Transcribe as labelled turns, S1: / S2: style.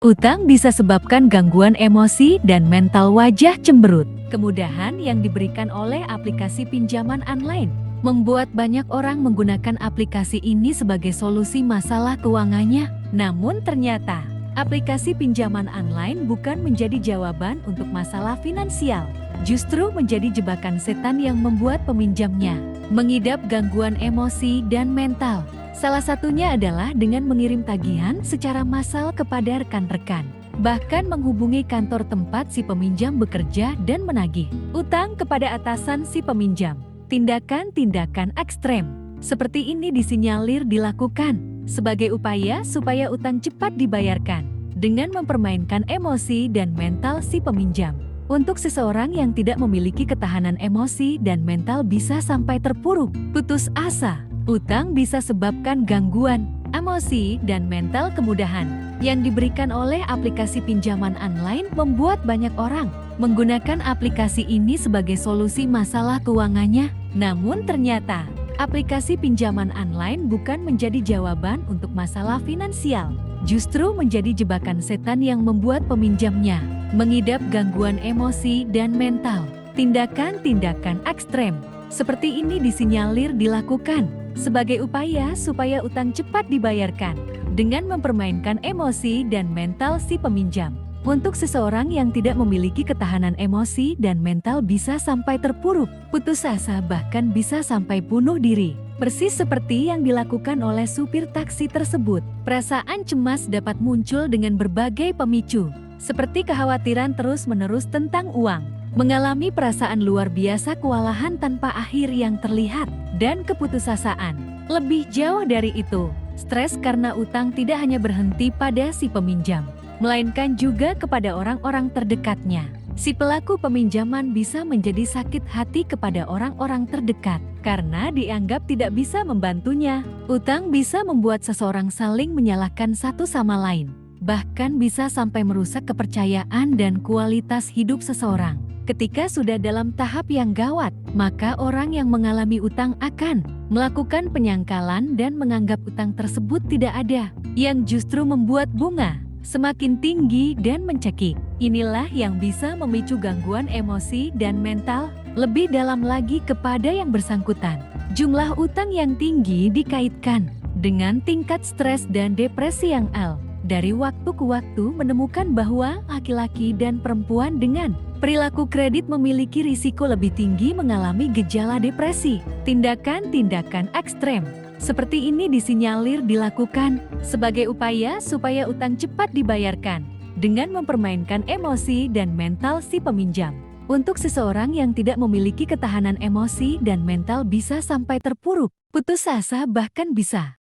S1: Utang bisa sebabkan gangguan emosi dan mental wajah cemberut. Kemudahan yang diberikan oleh aplikasi pinjaman online membuat banyak orang menggunakan aplikasi ini sebagai solusi masalah keuangannya. Namun ternyata, aplikasi pinjaman online bukan menjadi jawaban untuk masalah finansial. Justru menjadi jebakan setan yang membuat peminjamnya mengidap gangguan emosi dan mental. Salah satunya adalah dengan mengirim tagihan secara massal kepada rekan-rekan. Bahkan menghubungi kantor tempat si peminjam bekerja dan menagih utang kepada atasan si peminjam. Tindakan-tindakan ekstrem seperti ini disinyalir dilakukan sebagai upaya supaya utang cepat dibayarkan dengan mempermainkan emosi dan mental si peminjam. Untuk seseorang yang tidak memiliki ketahanan emosi dan mental bisa sampai terpuruk, putus asa. Utang bisa sebabkan gangguan emosi dan mental. Kemudahan yang diberikan oleh aplikasi pinjaman online membuat banyak orang menggunakan aplikasi ini sebagai solusi masalah keuangannya. Namun ternyata, aplikasi pinjaman online bukan menjadi jawaban untuk masalah finansial. Justru menjadi jebakan setan yang membuat peminjamnya mengidap gangguan emosi dan mental. Tindakan-tindakan ekstrem seperti ini disinyalir dilakukan sebagai upaya supaya utang cepat dibayarkan dengan mempermainkan emosi dan mental si peminjam. Untuk seseorang yang tidak memiliki ketahanan emosi dan mental bisa sampai terpuruk, putus asa, bahkan bisa sampai bunuh diri. Persis seperti yang dilakukan oleh supir taksi tersebut. Perasaan cemas dapat muncul dengan berbagai pemicu, seperti kekhawatiran terus-menerus tentang uang, mengalami perasaan luar biasa kewalahan tanpa akhir yang terlihat, dan keputusasaan. Lebih jauh dari itu, stres karena utang tidak hanya berhenti pada si peminjam, melainkan juga kepada orang-orang terdekatnya. Si pelaku peminjaman bisa menjadi sakit hati kepada orang-orang terdekat karena dianggap tidak bisa membantunya. Utang bisa membuat seseorang saling menyalahkan satu sama lain, bahkan bisa sampai merusak kepercayaan dan kualitas hidup seseorang. Ketika sudah dalam tahap yang gawat, maka orang yang mengalami utang akan melakukan penyangkalan dan menganggap utang tersebut tidak ada, yang justru membuat bunga semakin tinggi dan mencekik. Inilah yang bisa memicu gangguan emosi dan mental. Lebih dalam lagi kepada yang bersangkutan, jumlah utang yang tinggi dikaitkan dengan tingkat stres dan depresi yang dari waktu ke waktu menemukan bahwa laki-laki dan perempuan dengan perilaku kredit memiliki risiko lebih tinggi mengalami gejala depresi. Tindakan-tindakan ekstrem seperti ini disinyalir dilakukan sebagai upaya supaya utang cepat dibayarkan dengan mempermainkan emosi dan mental si peminjam. Untuk seseorang yang tidak memiliki ketahanan emosi dan mental bisa sampai terpuruk, putus asa, bahkan bisa